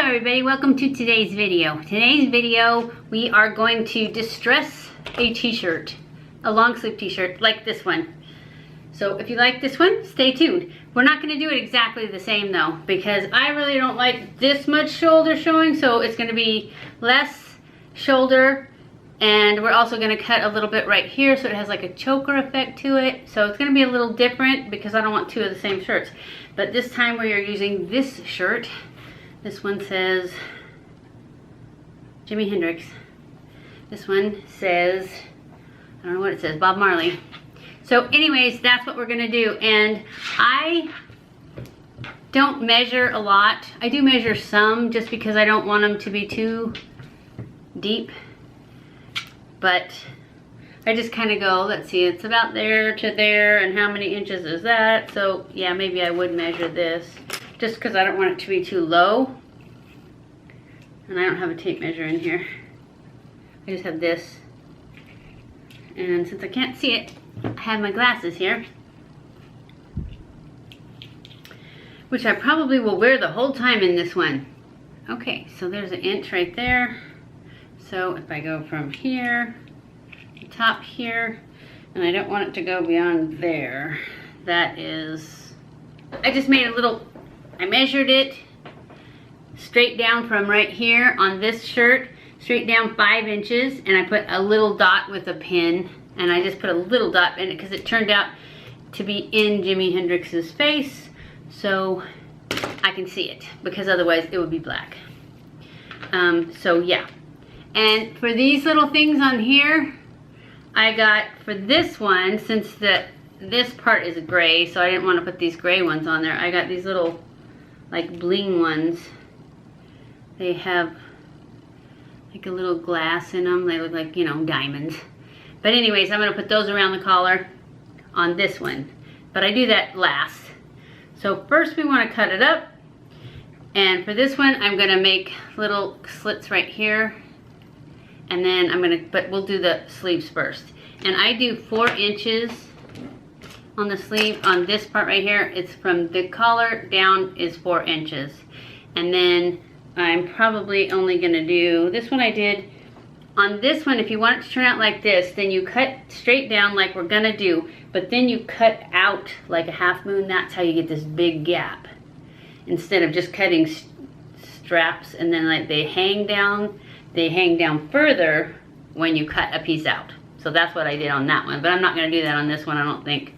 everybody, welcome to today's video. Today's video, we are going to distress a t-shirt, a long sleeve t-shirt like this one. So if you like this one, stay tuned. We're not going to do it exactly the same though, because I really don't like this much shoulder showing, so it's going to be less shoulder, and we're also going to cut a little bit right here so it has like a choker effect to it. So it's going to be a little different because I don't want two of the same shirts. But this time we are using this shirt. This one says Jimi Hendrix. This one says, I don't know what it says, Bob Marley. So anyways, that's what we're gonna do. And I don't measure a lot. I do measure some just because I don't want them to be too deep. But I just kind of go, let's see, it's about there to there, and how many inches is that? So yeah, maybe I would measure this just because I don't want it to be too low. And I don't have a tape measure in here. I just have this. And since I can't see it, I have my glasses here, which I probably will wear the whole time in this one. Okay, so there's an inch right there. So if I go from here, the top here, and I don't want it to go beyond there, that is, I just made a little, I measured it straight down from right here on this shirt, straight down 5 inches, and I put a little dot with a pin, and I just put a little dot in it because it turned out to be in Jimi Hendrix's face, so I can see it, because otherwise it would be black. So yeah. And for these little things on here, I got, for this one, since this part is gray, so I didn't want to put these gray ones on there, I got these little like bling ones. They have like a little glass in them. They look like, you know, diamonds. But anyways, I'm going to put those around the collar on this one. But I do that last. So first we want to cut it up. And for this one, I'm going to make little slits right here. And then I'm going to, but we'll do the sleeves first. And I do 4 inches on the sleeve. On this part right here, it's from the collar down is 4 inches. And then I'm probably only going to do, this one I did, on this one, if you want it to turn out like this, then you cut straight down like we're going to do, but then you cut out like a half moon. That's how you get this big gap. Instead of just cutting straps and then like they hang down further when you cut a piece out. So that's what I did on that one, but I'm not going to do that on this one, I don't think.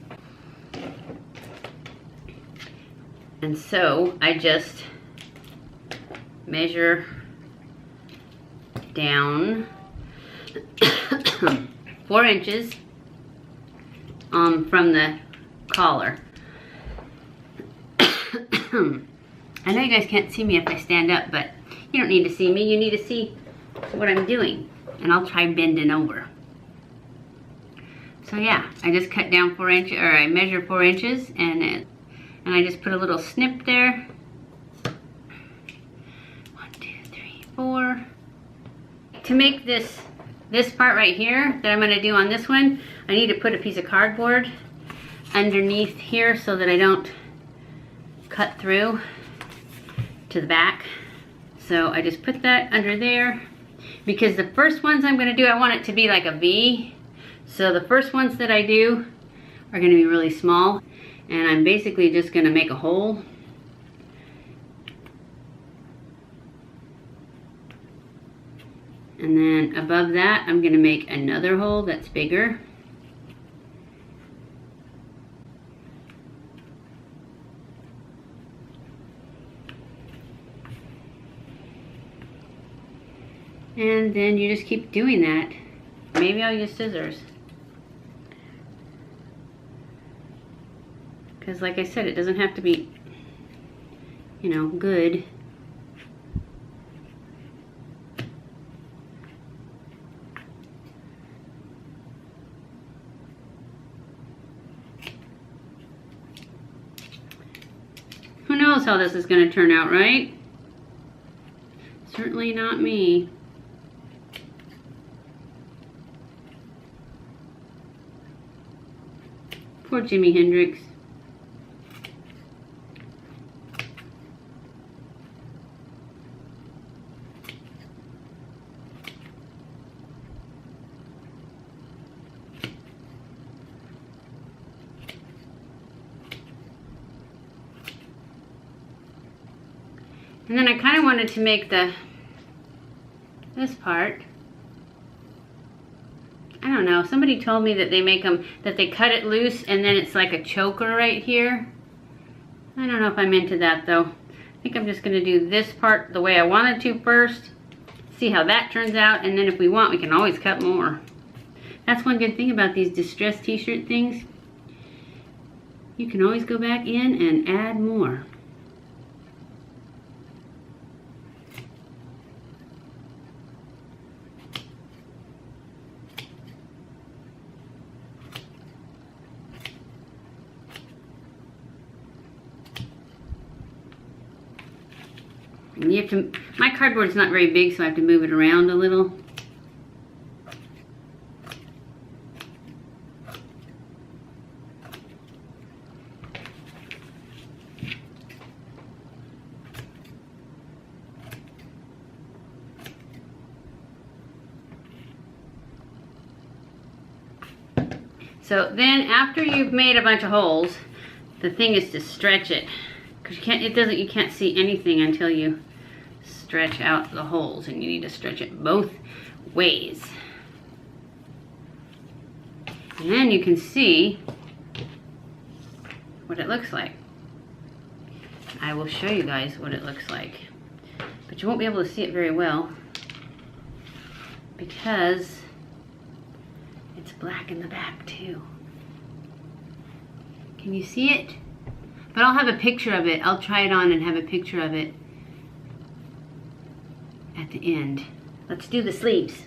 And so I just measure down 4 inches from the collar. I know you guys can't see me if I stand up, but you don't need to see me. You need to see what I'm doing. And I'll try bending over. So yeah, I just cut down 4 inches, or I measure 4 inches, and I just put a little snip there. 1, 2, 3, 4. To make this part right here that I'm going to do on this one, I need to put a piece of cardboard underneath here so that I don't cut through to the back. So I just put that under there, because the first ones I'm going to do, I want it to be like a V. So the first ones that I do are going to be really small, and I'm basically just going to make a hole. And then above that, I'm going to make another hole that's bigger. And then you just keep doing that. Maybe I'll use scissors. Because like I said, it doesn't have to be, you know, good. Who knows how this is going to turn out, right? Certainly not me. Poor Jimi Hendrix. And then I kind of wanted to make this part. I don't know, somebody told me that they make them, that they cut it loose and then it's like a choker right here. I don't know if I'm into that though. I think I'm just gonna do this part the way I wanted to first. See how that turns out, and then if we want, we can always cut more. That's one good thing about these distressed t-shirt things. You can always go back in and add more. And you have to, my cardboard's not very big, so I have to move it around a little. So then after you've made a bunch of holes, the thing is to stretch it. Because you can't see anything until you stretch out the holes, and you need to stretch it both ways. And then you can see what it looks like. I will show you guys what it looks like. But you won't be able to see it very well because it's black in the back too. Can you see it? But I'll have a picture of it. I'll try it on and have a picture of it at the end. Let's do the sleeves.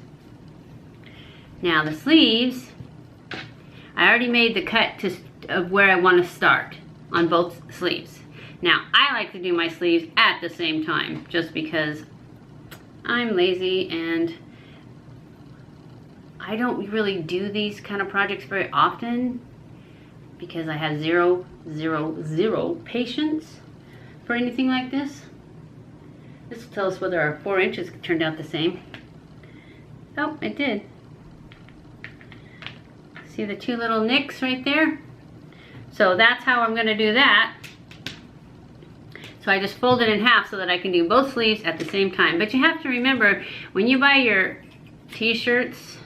Now the sleeves, I already made the cut of where I want to start on both sleeves. Now I like to do my sleeves at the same time just because I'm lazy and I don't really do these kind of projects very often because I have zero patience for anything like this. This will tell us whether our 4 inches turned out the same. Oh, it did. See the 2 little nicks right there? So that's how I'm gonna do that. So I just fold it in half so that I can do both sleeves at the same time. But you have to remember, when you buy your t-shirts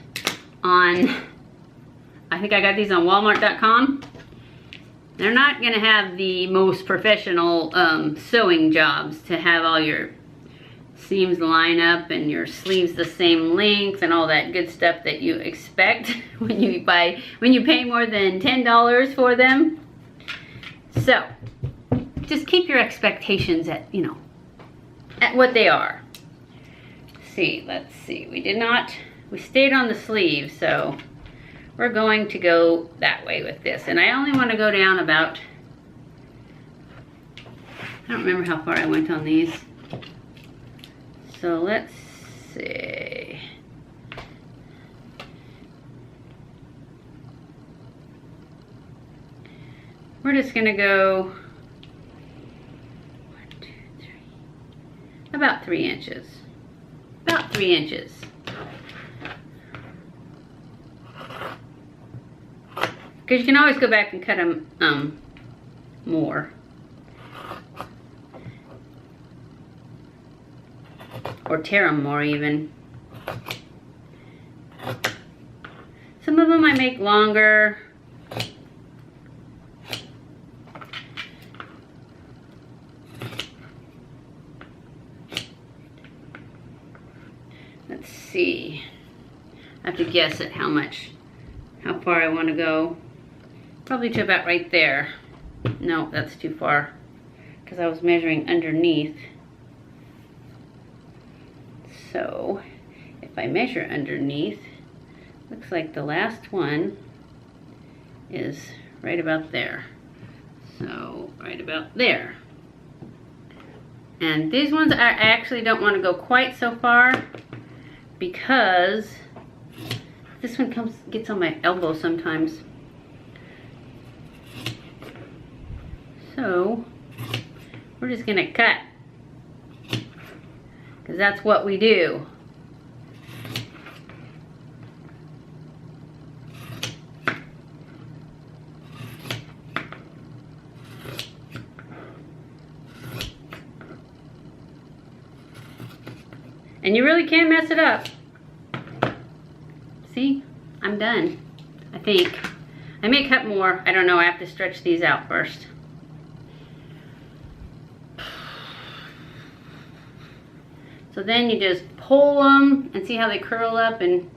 on, I think I got these on Walmart.com, they're not gonna have the most professional sewing jobs to have all your seams line up and your sleeves the same length and all that good stuff that you expect when you pay more than $10 for them. So just keep your expectations at, you know, at what they are. Let's see, we stayed on the sleeve, so we're going to go that way with this. And I only want to go down about, I don't remember how far I went on these. So let's see. We're just gonna go 1, 2, 3, about 3 inches. About 3 inches. Because you can always go back and cut them more. Or tear them more even. Some of them I make longer. Let's see. I have to guess at how far I want to go. Probably to about right there. No, that's too far because I was measuring underneath. So if I measure underneath, looks like the last one is right about there. So right about there. And these ones I actually don't want to go quite so far because this one gets on my elbow sometimes. So we're just gonna cut, because that's what we do. And you really can't mess it up. See, I'm done, I think. I may cut more, I don't know, I have to stretch these out first. So then you just pull them and see how they curl up and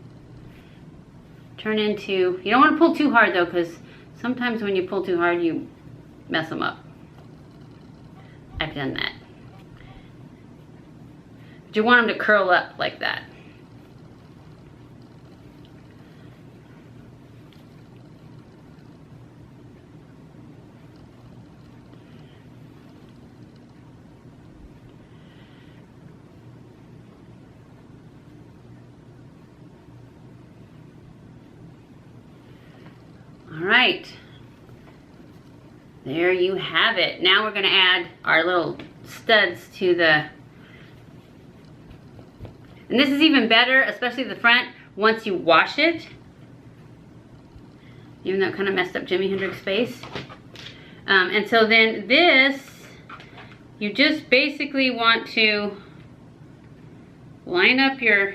turn into, you don't want to pull too hard though, because sometimes when you pull too hard you mess them up. I've done that. But you want them to curl up like that. All right, there you have it. Now we're gonna add our little studs to the, and this is even better, especially the front, once you wash it, even though it kind of messed up Jimi Hendrix face. And so then this, you just basically want to line up your,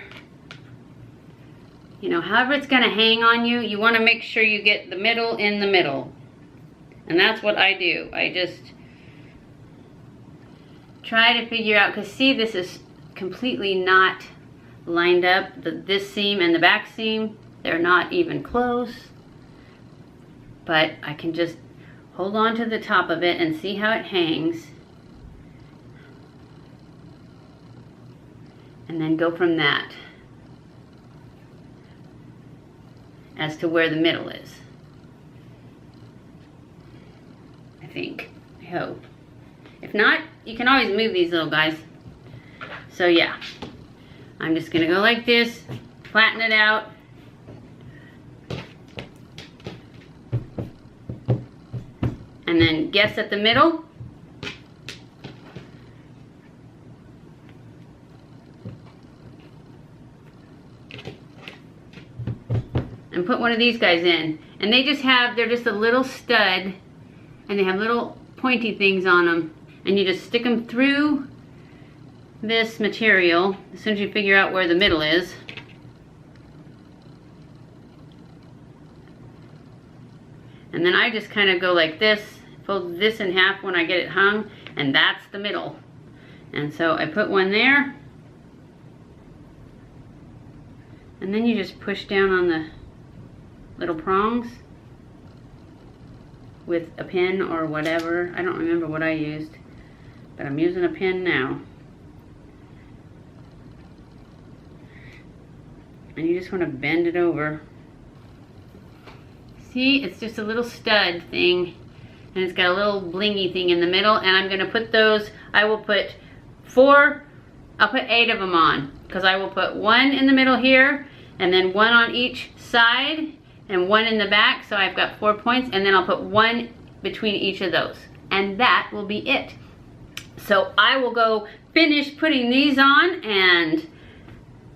you know, however it's gonna hang on you, you wanna make sure you get the middle in the middle. And that's what I do. I just try to figure out, because see, this is completely not lined up. This seam and the back seam, they're not even close. But I can just hold on to the top of it and see how it hangs. And then go from that as to where the middle is. I think, I hope. If not, you can always move these little guys. So yeah, I'm just gonna go like this, flatten it out. And then guess at the middle. And put one of these guys in. And they just have, they're just a little stud, and they have little pointy things on them. And you just stick them through this material as soon as you figure out where the middle is. And then I just kind of go like this, fold this in half when I get it hung, and that's the middle. And so I put one there. And then you just push down on the little prongs with a pin or whatever. I don't remember what I used, but I'm using a pin now. And you just want to bend it over. See, it's just a little stud thing, and it's got a little blingy thing in the middle, and I'm gonna put those, I will put 4, I'll put 8 of them on, because I will put 1 in the middle here, and then 1 on each side, and 1 in the back, so I've got 4 points, and then I'll put 1 between each of those, and that will be it. So I will go finish putting these on and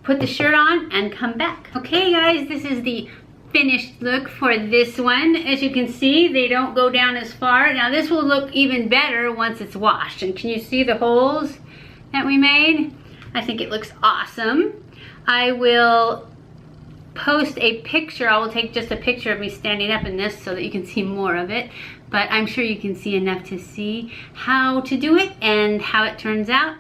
put the shirt on and come back. Okay guys, this is the finished look for this one. As you can see, they don't go down as far. Now this will look even better once it's washed. And can you see the holes that we made? I think it looks awesome. I will post a picture. I will take just a picture of me standing up in this so that you can see more of it. But I'm sure you can see enough to see how to do it and how it turns out.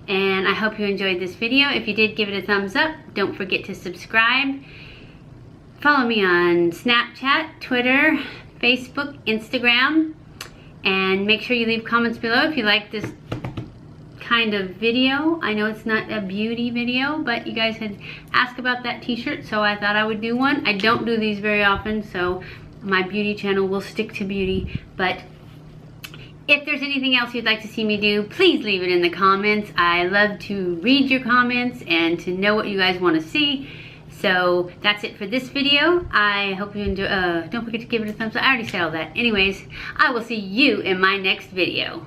And I hope you enjoyed this video. If you did, give it a thumbs up. Don't forget to subscribe. Follow me on Snapchat, Twitter, Facebook, Instagram. And make sure you leave comments below if you like this kind of video. I know it's not a beauty video, but you guys had asked about that t-shirt, so I thought I would do one. I don't do these very often, so my beauty channel will stick to beauty. But if there's anything else you'd like to see me do, please leave it in the comments. I love to read your comments and to know what you guys want to see. So that's it for this video. I hope you enjoy. Don't forget to give it a thumbs up. I already said all that. Anyways, I will see you in my next video.